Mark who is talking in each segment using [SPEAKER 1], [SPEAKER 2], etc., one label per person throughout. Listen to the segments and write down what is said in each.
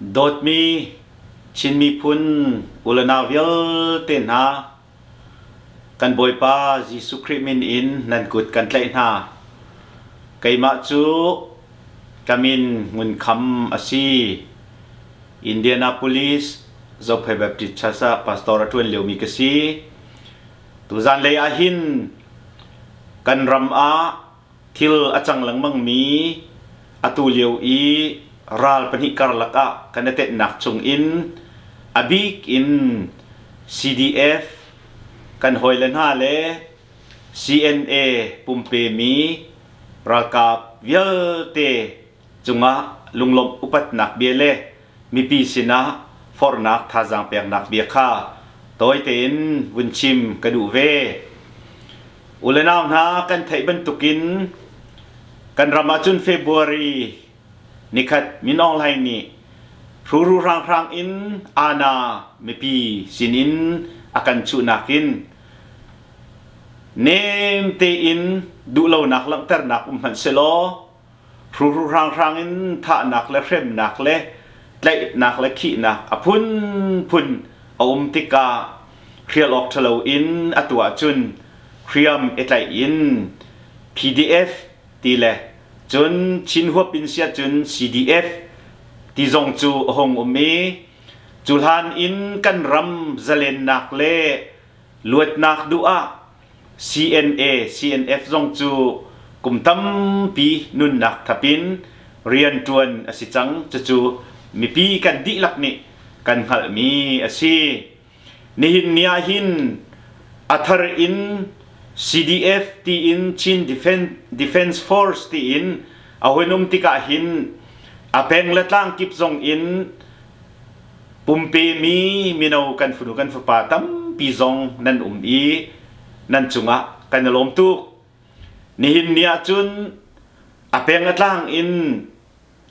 [SPEAKER 1] โดดมีชินมีพุนอุลนาเวลเตนหากันบอยปาจิสุคริมินอินนันกุดกันเลยนาไกมาจูกามินงุนคำอาซีอินเดียนาโพลิสจบให้แบบติดชาซาพาสตอร์ทวนเลียวมีกษีตุจานเลยอาหินกันรำอาทิลอาจังหลังมังมีอตุเลียวอีรัลปนิการลักะกันเตนักจงอินอบิกอิน CDF กันหอยเลนฮาเล CNA ปุ่มเปมีประกาศเวลเตจุงะลุงลมอุปัตนักเบียเลมีปีสินะฟอร์นักทาจังเปียกนักเบียค่าตัวเต็นวุนชิมกระดูเวอุลนาวนากันไทยบรรทุกินกันรามาจุนเฟบรุรีนิคัดมินออนไลน์นี่รูรางอินอาณาไม่ปีสินินอากันชุนักินเนมเตอินดูเหล่านักลังเตอร์นักมันเสลอรูรางอินท่านักและเข้มนักและไล่นักและขี้นักอพุนอมติกาเครียลออกทะเลอินอตัวจุนเครียมเอตไลอิน PDF ตีเลจนชินหัวปินเสียจน CDF ที่จงจูหงอมีจุลานอินกันรำเจเลนนักเล่ลวดนักดูอา CNF จงจูกุมตั้มปีนุนนักทับินเรียนจวนอสิจังจูมีปีกันดิลักนี่กันหัลมีอสินิหินเนียหินอัทรอินCDF ตีอินชิน Defense Force ตีอินเอาไว้นุ่มติกาหินอาเพงเล็ดล่างกิบทรงอินปุ่มเปมีนเอากันฝุ่นกันฝปาตั้มปีทรงนั่นอีนั่นจุงะกันลมตุกนี่หินเนียจุนอาเพงเล็ดล่างอิน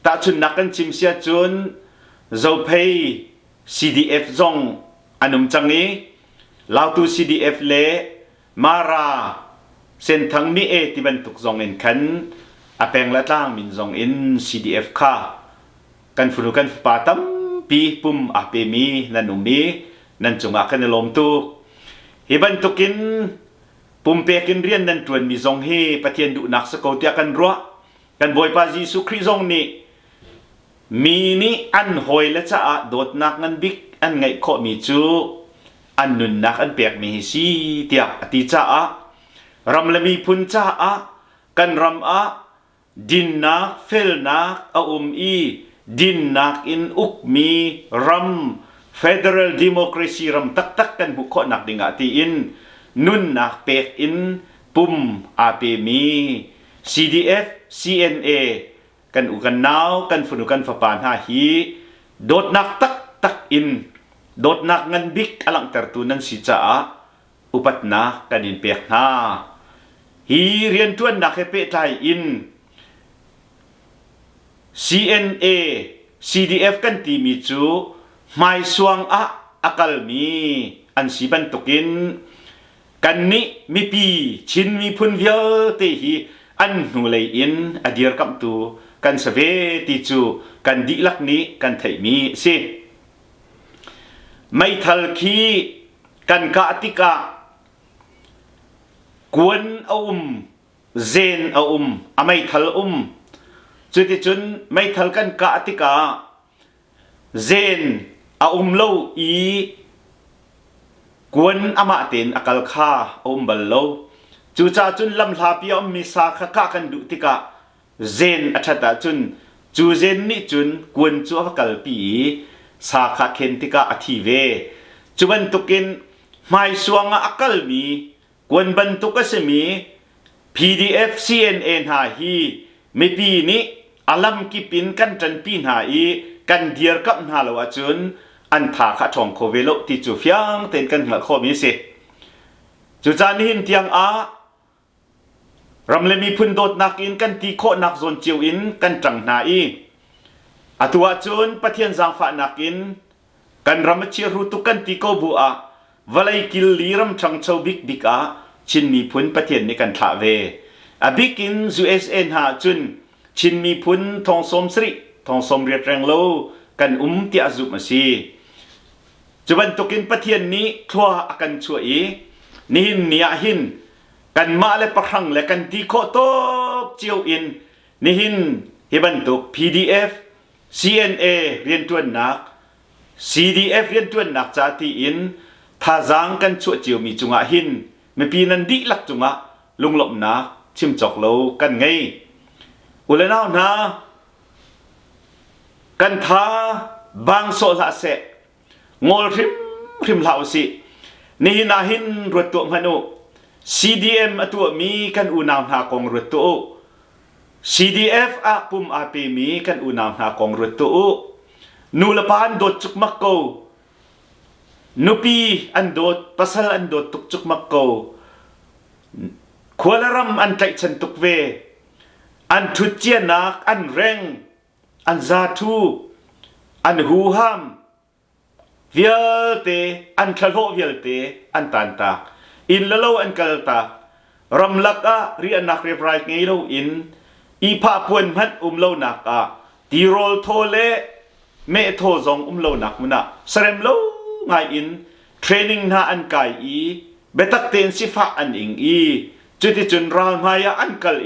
[SPEAKER 1] ตาจุนนักกันชิมเสียจุนเจ้าเพย์ CDF ทรงอันนุ่มจังนี้ลาวตู CDF เล่มาราเส้นทางมีที่บรรทุกจงอินขันอาเพงละล่างมินจงอิน CDF ค่ะกันฝุ่นกันปาตั้มปีปุ่มอาเปมีนันอุมีนันจงอากันลมตุกฮิบรรทุกินปุ่มเปกินเรียนนันจวนมีจงเฮปะเทียนดุนักสกอเตียกันรัวกันบอยปาจีสุคริจงนี้มีนี่อันหอยและจะอาโดดนักงันบิกอันไงข้อมีจูอันนุนนักอันเปียกมีสีเตียอติจ้ารำละมีพุนจ้ากันรำดินนักเฟลนักอีดินนักอินอุกมีรำ Federal Democracy รำตักกันบุคคลนักดิ่งอติอินนุนนักเปียกอินปุ่มอาเปมี CDF CNA กันอุกันนาวกันฝนุกันฝปานหาฮีโดดนักตักอินโดดนักเงินบิกอลังเตอร์ตูนันสิจ้าอุปัตนากันอินเปียกนาฮีเรียนทวนนักเฮเปไทยอิน CNA CDF กันตีมีจูไม่สวงอักลมีอันสีบันตุกินกันนี้มีปีชินมีพุนเวียเตฮีอันหูเลยอินอดีรกัมตูกันสเวติจูกันดิลักนี้กันไทยมีสิไม่ทัลคีกันกาติกากวนเซนไม่ทัลจุดที่จุนไม่ทัลกันกาติกาเซนโลอีกวนมาเต็นอักลข้าบัลโลจูจ่าจุนลำลาพิอมมิสาขะกันดุติกาเซนอัชตาจุนจูเซนนี่จุนกวนจูอักลปีสาขาเคนติกาอธิเวจุบันตุกินไม่สวงอักลมีกวนบันตุกเสมี PDF CNN หาฮีไม่ปีนี้อาลัมกิปินกันจันปีนหาอีกันเดียร์กับหาลวจุนอันถาขะทองโคเวโลติจูฟียงเต็นกันหัวข้อมีสิจุจานิหินเทียงรำเลมีพุนโดดนักอินกันตีโคนักโซนจิวอินกันจังนาอีอตัวจุนปะเทียนจางฝานักอินกันรำเชียรูตุกันตีโกบัววลัยกิลลีรำชังเชาบิกชินมีพุนปะเทียนในกันทาเวบิกิน USN หาจุนชินมีพุนทองสมสริทองสมเรียดแรงโล กันเตียจุมาสิจุบันตุกินปะเทียนนี้ทั่วกันช่วยนี่หินเนียหินกันมาเลประคังและกันตีโคโตเจียวอินนี่หินฮิบันตุก PDF CNA เรียนตัวนัก CDF เรียนตัวนักจาตีอินท่าจางกันช่วยเจียวมีจุงะหินไม่ปีนันดีลักจุงะลุงหลบนักชิมจอกโลกันไงอุเลนาวนากันท่าบางโซลาเสงอลริมเหล่าสินี่หินาหินรถตัวมันโอ CDM ตัวมีกันอุนามหากองรถตัว CDF ปุ่มปีมีกันอุนามหากองรถตัวนูละปานโดดจุกมักโกนูปีอันโดดปัสสลอันโดดตุกจุกมักโกควาลารำอันใจฉันตุกเวอันทุจเจียนักอันเร่งอันซาทูอันหูห้ามเวียลเตอันคลโลเวียลเตอันตันตาอินละโลอันกัลตารำลักเรียนนักเรียบร้อยไงโลอินอีพาปวนพัดโลนักตีโรลโทเลเมโทซองโลนักมุนะสเรมโลไงอินเทรนนิ่งนาอันกายเบตักเตนสิฟ้าอันอิงจุดที่จุนราวมายาอันกัล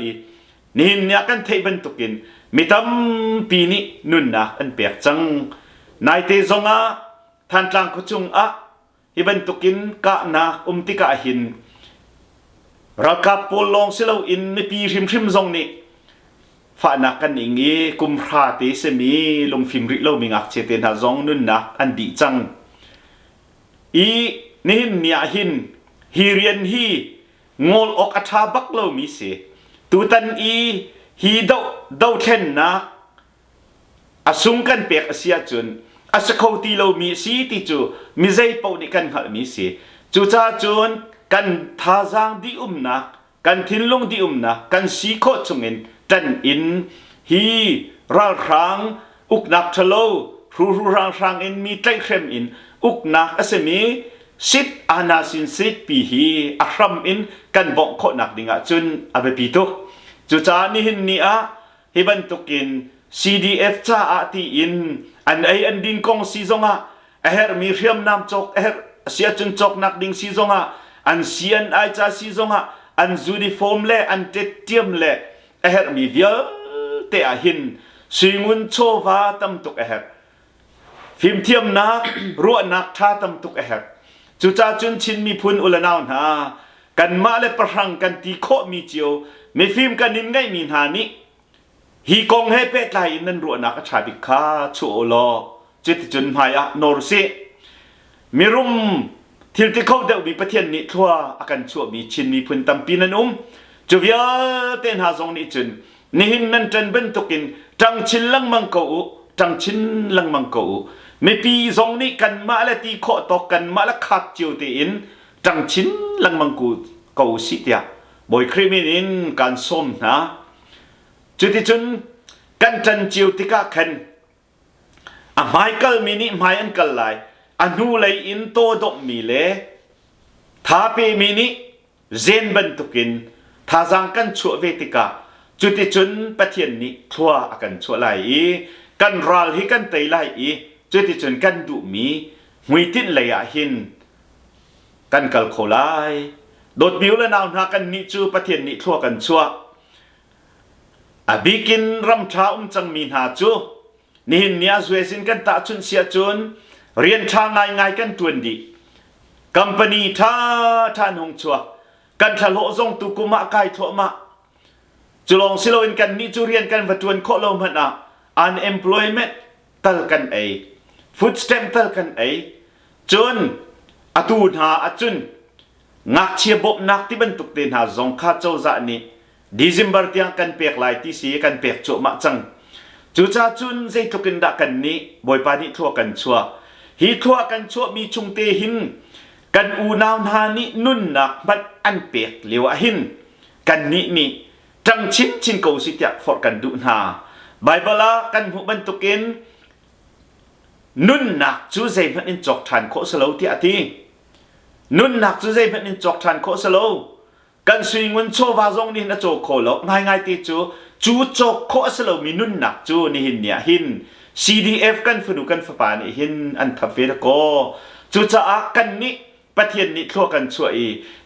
[SPEAKER 1] นี่เนี่ยกันเทบันตุกินมิตำปีนี้นุนนะอันเปียกจังนายเตซงท่านจางกุจุงฮิบันตุกินกะนะติกะหินรักกับโปลองสิเราอินไม่ปีริมซงนี่ฝานักกันอิงกุมพระติเสมีลงฟิมริเรามีงักเจเตนหาซงนุนนะอันดีจังนี่เนี่ยหินฮีเรียนฮีงอลออกอัฐาบักเรามีเสตูตันฮีดาวเทนนะสุงกันเปียกเสียจุนสกาวตีเรามีสีติจูมีใจปนิกันหัลมีเสจูจ้าจุนกันท่าจางดีนะกันทิ้งลงดีนะกันสีโคจงอินจันอินฮีร่างครางอุกนักทะโลรูร่างครางอินมีใจเครมอินอุกนักเสมีสิทอานาสินสิทปีฮีอัครมอินกันบอกโคนักดิ่งจุนอาเบปิตุจุจ้านี่หินนี่ฮิบันตุกิน CDF จ้าตีอินอันดินกงซีซงเฮร์มีเรียมน้ำจกเฮร์เสียจุนจกนักดิ่งซีซงอันเซียนจ้าซีซงอันจูดิฟอร์มเล่อันเตเตียมเล่เฮร์มีเวียเตะหินสิงุนโชวาตั้มตุกเฮร์ฟิมเทียมนักรัวนักท่าตั้มตุกเฮร์จุจ้าจุนชินมีพุนอุลนาวนากันมาเลประหังกันตีโคมีเจียวไม่ฟิล์มกันนินไงมีหานี้ฮีกงให้เป็ดไหลนั่นรัวนักชาบิคาชูโอลจิตจุนหายนอร์ซีมีรุมทิลติเขาเดวิปเทียนนิทัวอากันชั่วมีชินมีพุนตัมปีนันจูเวียเต้นหาซงนิจุนนี่หินนั่นจันเป็นตุกินจังชินลังมังกูจังชินลังมังกูไม่ปีซงนี้กันมาเลตีโคตกกันมาเลขัดจิวตีอินจังชินลังมังกูสิเดียบอยคริมินินการส้มนะจุดที่จุนกันจันจิวติกาเข็นไมเคิลมินิไมอันกัลไลนูเลยอินโตดกมีเลท้าเปมินิเซนบันตุกินท้าจังกันชัวเวติกาจุดที่จุนปะเทียนนี้ทัวกันชัวไลกันรัลฮิกันเตยไลจุดที่จุนกันดูมีหุยตินเลยหินกันกัลโคไลโดดมิวและนาวนากันนิจูปะเทียนนิทัวกันชัวบิกินรำท้าจังมีนาจูนี่หินเนียสเวสินกันตาจุนเสียจุนเรียนทางง่ายกันตัวนดีกัมปนีท่านหงชัวกันทะโลซงตุกุมะไกทัวมะจุลองสิโลอินกันนิจูเรียนกันวัตวนโคโลมันunemployment ตัลกันfood stamp ตัลกันจุนตูนหาจุนงักเชียบบนักที่บรรทุกเดินหาซงข้าเจ้าจะนี่December ที่กันเปียกลายที่สีกันเปียกโจมะจังจูจ้าจุนใจทุกินดักกันนี้บอยปานิทัวกันชัวฮีทัวกันชัวมีชุงเตหินกันอูนาวนานินุ่นนักบัดอันเปียกเหลียวหินกันนี่จังชินเกาสิทธิ์ฟอดกันดูนาไบเบิลกันหุบรรทุกินนุ่นนักจูใจพันอินจอกทานโคสโลที่อาทินุ่นนักจูใจพันอินจอกทานโคสโลกันสวิงวันโชวาซงนี่นะโจโคโลง่ายตีจูโจโคสโลมีนุ่นนักจูนี่หินเนี่ยหิน CDF กันฝนุกันฝปานี่หินอันทับเฟตโกจุจ้ากันนี้ประเทศนี้ทั่วกันช่วย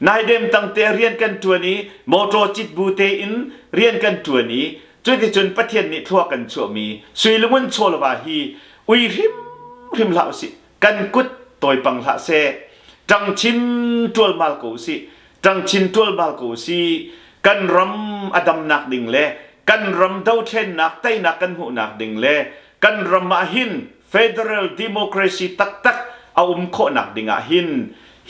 [SPEAKER 1] นายเดมตั้งแต่เรียนกันตัวนี้โมโตจิตบูเตอินเรียนกันตัวนี้จนที่จนประเทศนี้ทั่วกันช่วยมีสุยลุมุนโชลวาฮีอุยริมเหล่าสิกันกุดตัวปังละเซจังชินตัวมาลกูสิจังชินตัวมาลกูสิกันรำอดัมนักดิ่งเล่กันรำดาวเทนนักไตนักกันหูนักดิ่งเล่กันรำมาหิน Federal Democracy ตักเอาโคนักดิ่งหิน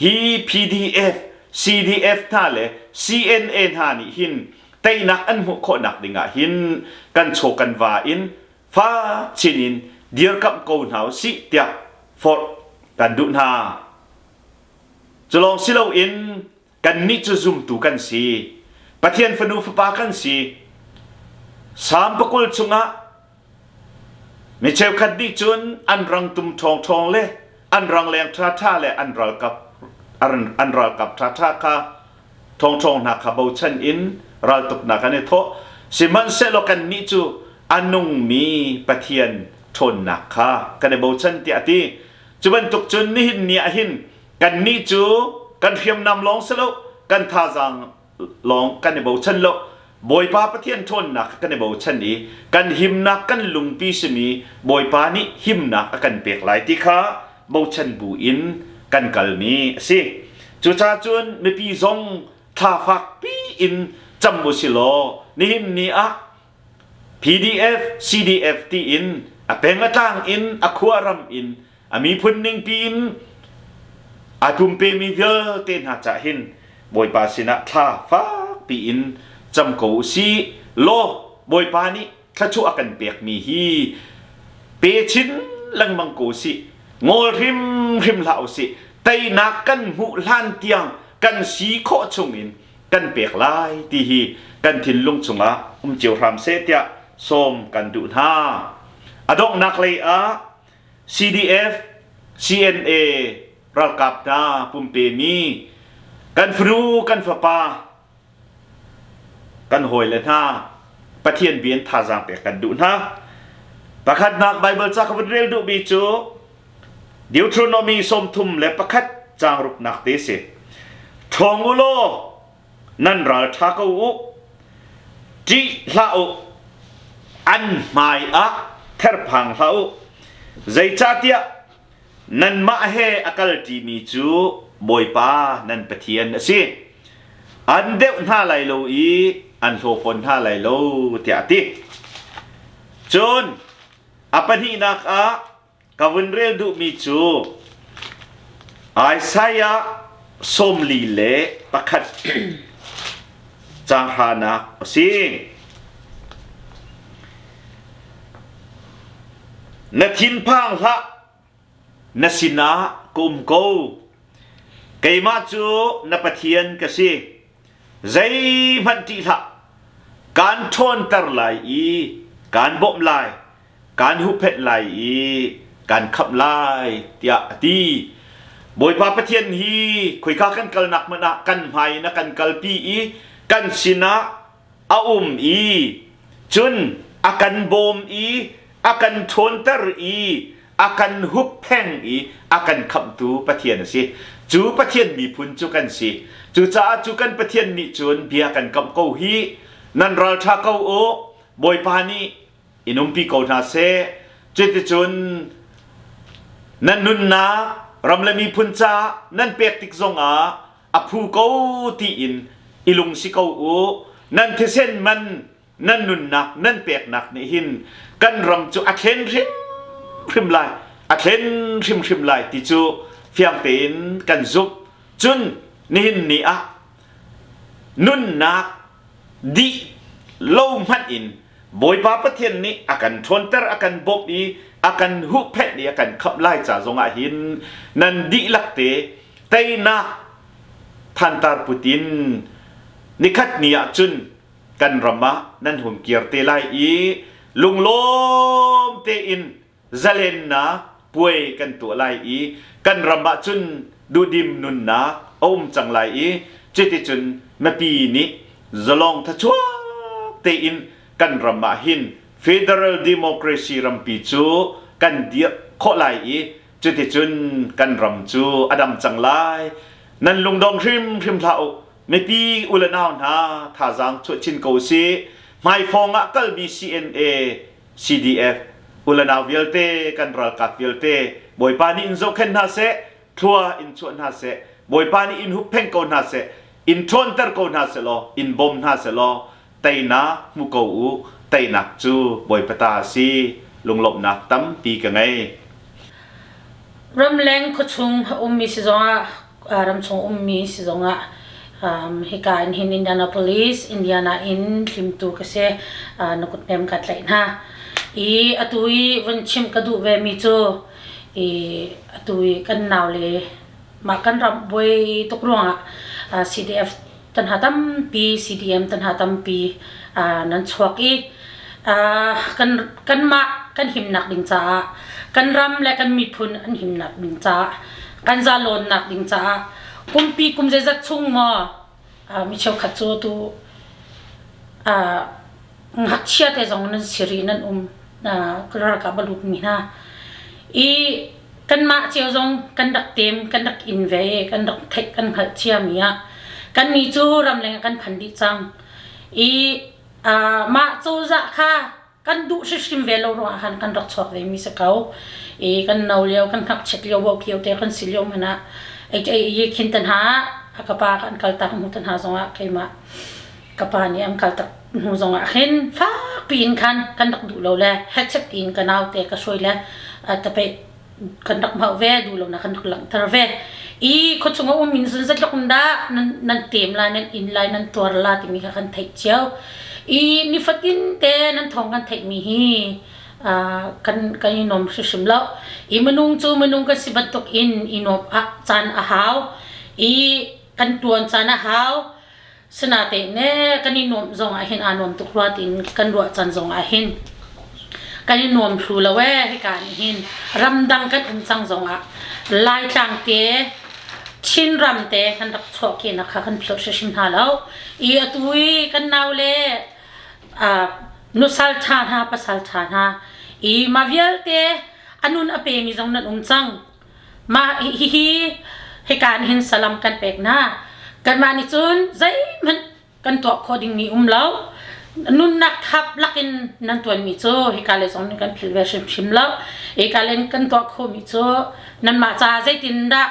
[SPEAKER 1] ฮี PDF CDF ท่าเลย CNN ท่านี่หินไตนักอันหูโคนักดิ่งหินกันโชกันว่าอินฟ้าชินินเดียร์กับกูนหาวสิเตียฟอร์กันดุนหาจะลองสิเราอินกันนิจซุมตูกันสิประเทศฟนูฟปากันสิสามปกุลชงะไม่เชื่อคัดดิจุนอันรังตุมทองเลยอันรังแรงท่าเลยอันรัลกับท่าค่ะทองนักขบชันอินรัลตุกนักกันเนี่ยท้อสิมันเสลกันนิจูอันนุ่งมีประเทศทนนักค่ะกันในบชันที่อดีจุบันตุกจุนนี่หินเนี่ยหินกันนิจูกันเทียมนำลองสโลกันท่าจังลองกันในบชันโลบอยป้าประเทศทนนักกันในบชันนี้กันหิมนักกันลุงปีสมีบอยป้านี่หิมนักกันเปียกไหลที่ค่ะบชันบูอินกันกัลมีสิจุชาจุนไม่ปีซงท่าฟักปีอินจำบุสิโลนี่หิมนี่อะ PDF CDF ที่อินอะเป็นกระตังอินอะขวารำอินอะมีพุ่นนิ่งปีนอะทุมเปมีเยอะเต้นหาจะเห็นบอยป้าสินะท่าฟักปีอินจำกูสิโลบอยป้านี่ถ้าชั่วกันเปียกมีฮีเปชินลังมังกูสิงอริมเหล่าสิไตนักกันหูล้านเตียงกันสีโคชงอินกันเปียกลายตีฮีกันถิ่นลุงชงะเจียวรำเสียส้มกันดุนฮาอดงนักเลยCDF CNA รัลกับดาปุ่มเปมีกันฟรูกันฝปากันหอยเลยนะประเทศเบียนท่าจางเปียกกันดุนฮาประคัดนักไบเบิลจากวันเรียลดูบีจูดิวทรโนมีสมทุมและประคัดจางรุกนักเตสิทองอุโลนั่นรัลทากูจิลาอุอันหมายเทอร์พังลาอุใจจัดยะนั่นมาเฮอากาลทีมีจูบอยป้านั่นปะเทียนสิอันเดียวน่าไหลโลอีอันโซฟอนน่าไหลโลเตียติจนอปนินักกวันเรียลดูมีจูไอซายาสมลีเล่ประคัดจางฮานักสินาทินพังละนาสินากุมโกไกมาจูนาปะเทียนกสิใจมันติละการทนตรไหลการบ่มไหลการหุบเพชรไหลการขับไล่เตียตีบอยพาปะเทียนฮีคุยข้ากันกัลนักมันกันไห้นะกันกัลปีกันสินะอาจุนอากันโบมอากันทนตรอากันหุบแพ่งอากันขับตูปะเทียนสิจูปะเทียนมีพุนจูกันสิจูจ้าจูกันปะเทียนนี่จุนเบียกันกับเกาฮีนันรัลชาเกาโอบอยพานี่อินุมปีเกานาเซจุดจุนนันนุนนารำเลมีพุนจ้านันเปียกติกซงอภูเกาตีอินอิลุงสิเกาโอนันเทเซนมันนันนุนนักนันเปียกนักนี่หินกันรำจูอักเคนริมลายอักเคนริมลายติจูเฟียงเต็นกันซุบจุนนี่หินนี่นุนนักดีโลมันอินบอยป้าประเทศนี้อาการทนเตอร์อาการบบอาการหุบเพชรอาการขับไล่จากทรงอาหินนันดีลักเตไตนักทันตาร์ปูตินนิคัดเนียจุนกันรำมะนั่นหุ่นเกียร์เตไลลุงลมเตอินซาเลนนะป่วยกันตัวไลกันรำมะจุนดูดิมนุนนะอมจังไลเจติจุนมาปีนี้จะลองทัชวเตอินกันรำมะหิน Federal Democracy รำปีจูกันเดียโคไหลจุดที่จุนกันรำจูอดัมจังไลนั่นลุงดองริมเท้าไม่ปีอุลนาวนาท่าจังชุดชินโกซีไม่ฟองอ่ะกัลบี CNA CDF อุลนาวเวลเตกันรัลกัดเวลเตบอยปานีอินโซเคนนาเซทัวอินชวนนาเซบอยปานีอินหุบเพ่งโกนาเซอินทอนเตอร์โกนาเซโลอินบอมนาเซโลไตนักมุกอูไตนักจูบอยปตาซีลุงหลบนักตั้มปีกันไง
[SPEAKER 2] รำแรงขชุงมีสิจงรำชงมีสิจงเหตุการณ์ที่อินเดียนาโพลิสอินเดียนาอินทิมตูกเสนักเตมกัดไหลนะอตุยวันชิมกระดูเวมิจูอตุยกันนาวเลยมากันรำบวยตกลงCDF ตันหาตั้มปี CDM ตันหาตั้มปีนั้นชวกกันมากันหิมหนักดิ่งจ้ากันรำและกันมีพุนอันหิมหนักดิ่งจ้ากันซาลอนหนักดิ่งจ้ากุมปีกุมเจจัดชุ่งมอมิเชลขัดโจตูหักเชียแต่จงนั้นสิรินั้นกระกับบลุกมีนะกันมาเจียวจงกันดักเต็มกันดักอินเวกันดักเทคกันขัดเชียมีกันมีจูรำแรงกันพันดิจังมาจูจะค่ะกันดูชิมเวลล์หันกันรักชอบเลยมิสเกากันนาวเลี้ยวกันขับเช็ดเลี้ยวบอกเกี่ยวแต่กันสิเลี้ยวมันนะคินตันหากับปากันกัลตักหูตันหาสงะใครมากับปานี่กัลตักหูสงะเห็นฟ้าปีนกันดักดูเราแหละเฮ็ดเช็ดปีนกันเอาแต่ก็ช่วยแล้วแต่ไปกันดักมาเวดูเรานะกันดักหลังทาร์เวคนสงะมินสันสักคนด่านั่นเต็มลายนั่นอินลายนั่นตัวละที่มีกันไทยเชียวนิฟัตินเตนั่นทองกันไทยมีกันนมชิมแล้วมนุงจูมนุงกันสิบันตกอินมจานอาหาวกันตวนจานอาหาวสนาเตเน่กันนมจงอาหินนมตุกรัวตินกันรัวจานจงอาหินกันนมชูละเวให้การหินรำดังกันจังจงลายจางเตชินรำเตกันรักชอบกินนะคะกันพิลชิมหาแล้วตุยกันนาวเล่นุสัลชานาปัสสัลชานามาเวลเตอันนู้นอเปมีจงนั้นจังมาให้การเห็นสลัมกันเป็กนะกันมานิจุนใจมันกันตัวคอดิ้งมีแล้วนุ่นนักทับลักินนั่นตัวมีโจให้การเล่นจงนั้นกันพิลเวชิมแล้วให้การเล่นกันตัวคอมีโจนั่นมาจ้าใจตินดา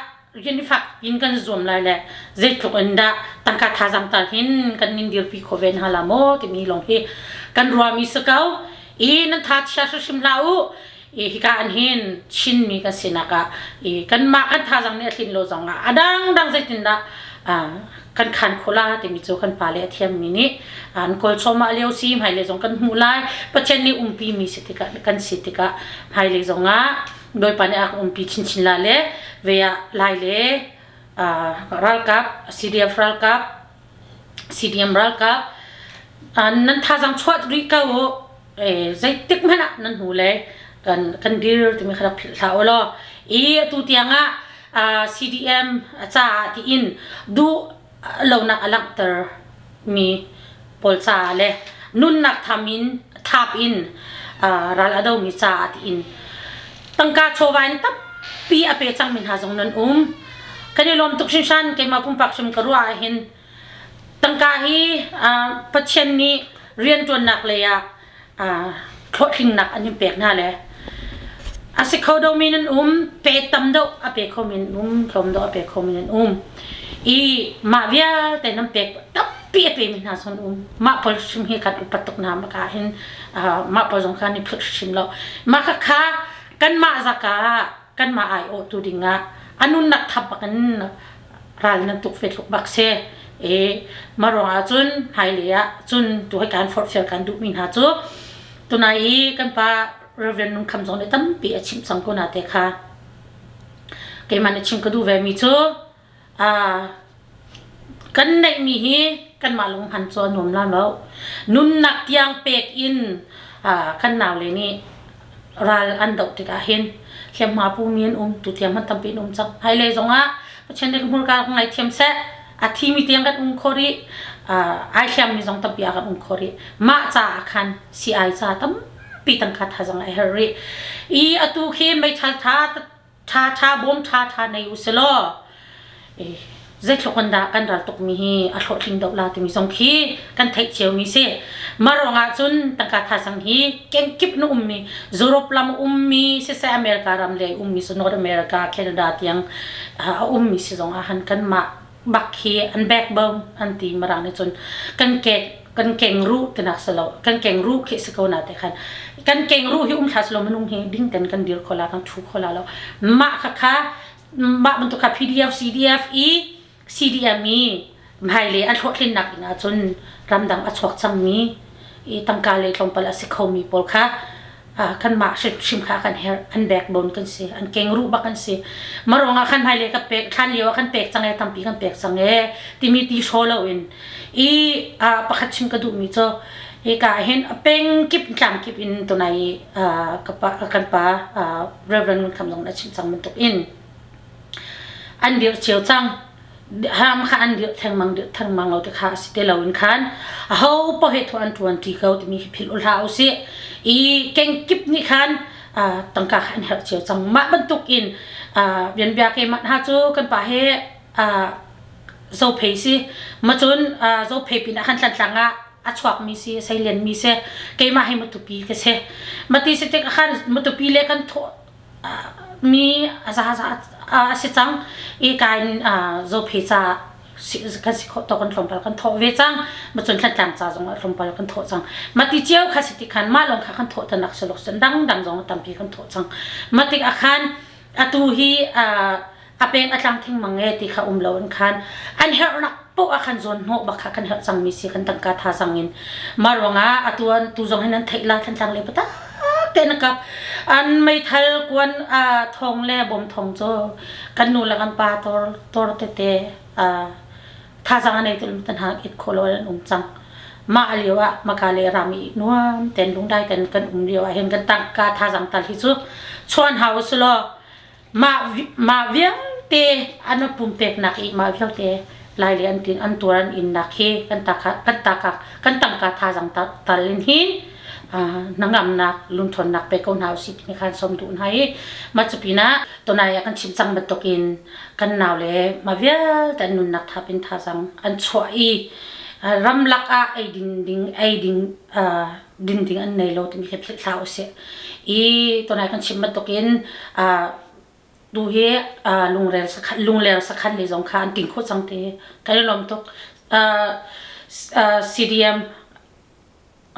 [SPEAKER 2] ยินฟักยินกันzoomเลยแหละเจ็ดทุกอันดาตั้งแต่ท่าจังตาหินกันนินดีร์ปีโคเวนฮาลาโมที่มีลงที่กันรัวมีสกาวนั่นท่าที่ชาชิมลาวฮิการหินชินมีกันสินักกันมากันท่าจังเนี่ยทินโลจังดังเจ็ดตินดากันขันโคลาที่มีโจกันพาเลเทียมมินิกอลชมาเลี้ยวซีมให้เลยจงกันมูไลปัจจัยนี้ปีมีสิทธิกันสิทธิกะให้เลยจงโดยปัญญาปีชินลาเลเวียไลเลรัลกับ CDF รัลกับ CDM รัลกับนั่นท่าจังชวดริกาโอใจติกมันนั่นหูเลยกันดีร์ที่มีขนาดผิดสาวล้อตัวเตียงCDM จ้าที่อินดูเราหนักอลังเตอร์มีโพลซาเลยนุ่นนักทำอินทับอินรัลอดาวมีจ้าที่อินตั้งการโชว์ไว้ตั้มปีอเปจังมินหาจงนั้นกันยลมตุกชินชันเกมาปุ่มปักชิมกรัวเห็นตั้งการฮีปัจเจกนี้เรียนตัวหนักเลยโคตรหิงหนักอันนี้เปียกหน้าเลยสิเขาดูมินเปตัมดูอเปเขามินพรมดูอเปเขามินมาเวียแต่น้ำเปียกตั้มปีอเปมินหาจงมาพอชิมเฮกันอุปตุกน้ำมาเห็นมาพอจงการนี่พลุชิมแล้วมาค่ะกันมาจากกันมาไอโอตูดิงอันนู้นนักทับกันรัลนั่นตุกเฟลุกบักเซมารองจุนไฮเลียจุนตัวให้การฟอร์เฟลกันดูมินหาจูตัวไหนกันปะเรเวนนุ่งคำจงเลยตั้มปีชิมสังกุนาเตค่ะเกมันชิมก็ดูเวมิจูกันในมีฮีกันมาลงหันจวนมแล้วนุ่นนักยังเปกอินกันหนาวเลยนี่รัลอันดอกติกาเห็นเทียมมาปูมีนตุเทียมมันตั้มปีนจับให้เลยจงเพราะฉะนั้นคุณการของไอเทียมเสะทีมีเตียงกันคอรีไอเทียมมีจงตั้มปีกันคอรีมาจ้าคันซีไอจ้าตั้ม pi tang kha tha jang ai hari I atu khi mai thal tha bom tha nei uselo zai thokon da kan ral tok mi hi a thlo thing dau la ti mi song khi kan thai cheu mi se maronga chun tangka tha sang hi ken kip no ummi Europe lam ummi se America ram le ummi so North America Canada tiang ummi se jong a han kan ma bakhi an backbone an ti marang ne chun kan keng ru tenak salo kan keng ru khi se ko na te khan kan keng ru hi thas lo manung hi ding ten kan dir khola kan thu khola lo ma kha ma ban to kha PDF CDF CDM mi mai le an thothlin nak ina chun ramdang a chok chang mi I tangka le tlom pala se khomi pol kha kan ma shim kha kan hair an backbone kan se an keng ru ba kan se maronga khan mai le ka pek khan lewa kan pek change tampi kan pek change timi ti sholo in pakhat chim ka du mi cho ka hen peng kip tlam kip in to nai kan pa reverend kham long na chim chang man tok in an dir cheu chang ham kha an dir thang mang lo te kha si te lo in khan ho po he thuan ti ko ti mi phil ul hau si I keng kip ni khan tangka khan her cheu chang ma ban tuk in bian bia ke mat ha chu kan pa he zo phei si ma chun zo phei pin khan tlan tlanga a chwak mi si silent mi se ke ma he matupi ke se mati se te khan matupi le kan tho mi asa si chang I kain zo phei cha kan si kho to kan thom pal kan tho ve chang ma chun tlan tlang cha jong thom pal kan tho chang mati cheu kha si ti khan ma long kha kan tho tanak selok sen dang jong tampi kan tho chang mati akhan atu hi apeng atlang thing mange ti kha umlo an khan an her nak po akhan zon no ba kha kan her chang mi si kan tangka tha sangin maronga atuan tu jong hanan thaila than tlang le pata tenakap an may thal kwan thong le bom thong cho kan nu la kan pa tor te tha jang nei tul tan ha it kholo an chang ma aliwa makale rami nuam ten lung dai kan liwa hen kan tang ka tha jang tal hi chu chon house lo ma viang te an pum pek nak I ma viang te lai le an tin an turan in nakhe kan tang ka tha jang tal lin hin nangam nak lun thon nak pe kon house ni khan som du nai ma chupina to nai kan chim chang batokin kan naw le ma vial tan nun nak thapin tha jang an choi ram lak ai ding an nei lo ti mi khep thlau se I to nai kan chim batokin du he lung ler sakhan le jong khan ting kho chang te kai lom tok CDM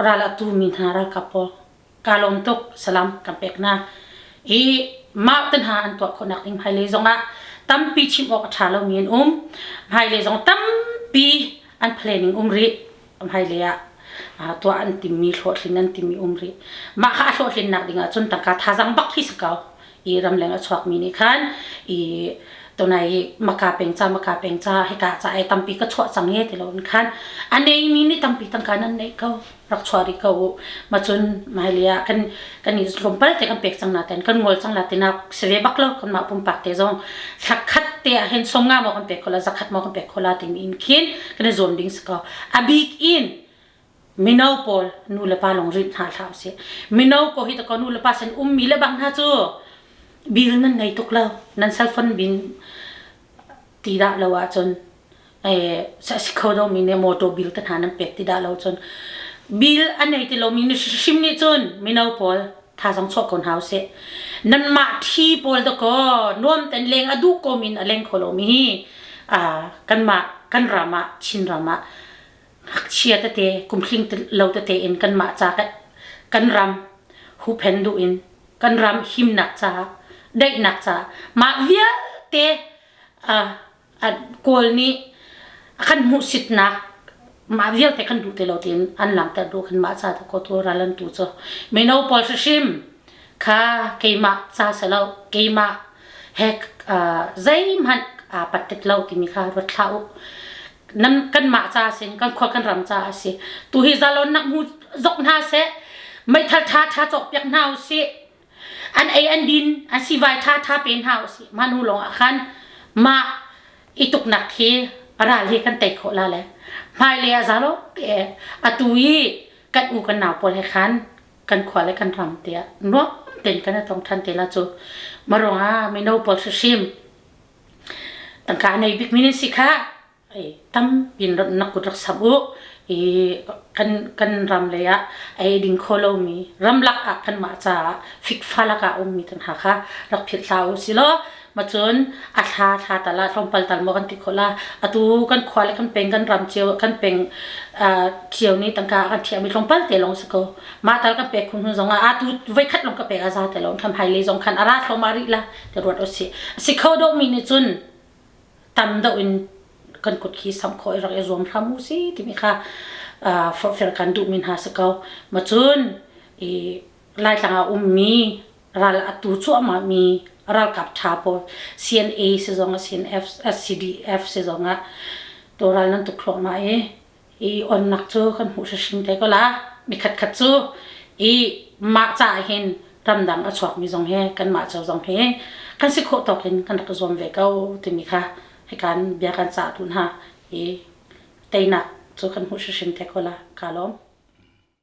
[SPEAKER 2] rala tu min hara kapo kalom tok salam kampek na I ma tan ha an to khonak ing hai le zonga tampi chim ok thalo min hai le zong tampi an planning ri hai le ya to an timmi thothlin an timmi ri ma kha thothlin nak dinga chun taka thajang bak hi sakau I ram lenga chwak mi ni khan I to nai maka peng cha he ka cha ai tampi ka chwa change te lon khan anei mi ni tampi tang kan an nei ko rak chwari ko ma chun mailia kan ni rompal te kan pek chang na ten kan ngol chang la te na seve baklo kan ma pum pak te jong sakhat te hen somnga mo kan pek khola zakhat mo kan pek khola te mi in khin kan zon ding ska abik in minau pol nu le pa long rit ha thau se minau po hi to ko nu le pa sen mi le bang na chu bil nan nei tok la nan cell phone bin ti da lawa chon sa sikhodo mi ne moto bil ta thanan pek ti da lo chon bil anei ti lo mi ni sim ni chon minau pol tha jang chok kon house nan ma thi pol to ko nom ten leng adu ko min aleng kholo mi kan rama chin rama chia ta te kumthling lo ta te in kan ma cha kan ram hu pen du in kan ram him nak cha dai nak cha ma via te kol ni kan mu sit nak ma via te kan du te lo tin an lam ta du kan ma cha ta ko to ralan tu cho me no pol shim kha ke ma cha sa lo ke ma hek zai man patet lo ti mi kha ro thau nan kan ma cha sin kan kho kan ram cha si tu hi zalon nak mu zok na se mai tha chok pek nau si an ai an din an si vai tha pen house manu long akhan ma ituk nak khi ara le kan te kho la le mai le zalo te atui kan u kan naw pol he khan กันขวาและกันรำเตียเนาะเต็นกันตรงทันเตละจูมารองไม่โนปอลชิมตั้งการในบิ๊กมินิสิค่ะไอ้ตั้มบินนักกุฎรักษาบุกันรำเลยไอ้ดิ่งโคโลมีรำลักกันมาจ้าฟิกฟ้าละกะมีตั้งหาค่ะรักผิดสาวสิโลมาจนอาชาตลาดรองปัลตันมกันติโคลาตูกันควาลกันเป็นกันรำเจียวกันเป็นเที่ยวนี้ตั้งการเที่ยวมีรองปัลเตลงสกมาตลกันเป็นคุณจงตูไว้คัดลงกับเป็นอาซาเตลงทำให้เลยจงคันอาราทลงมาริละแต่รวดเอาสิเขาโดมินิจุนตำดาวินกันกดขี้ซ้ำคอยรักยาจวมพระมูสิที่มีค่ะฟอร์เฟลกันดูมินหาสกมาจนลายต่างมีรัลตูชัวมามีรัลกับทาโป CNA ซีซอง CNF SCDF ซีซองตัวรัลนั้นตุกลมาออนนักจูกันหูชิมเตก็ละมีขัดจูมาจ่าเห็นรำดังอชวกมีจงเฮกันมาเจ้าจงเฮกันสิโคตอกเห็นกันนักจวมเวก้าที่มีค่ะให้การเบียกันจ่าทุนหาเตนักจูกันหูชิมเตก็ละกาลอม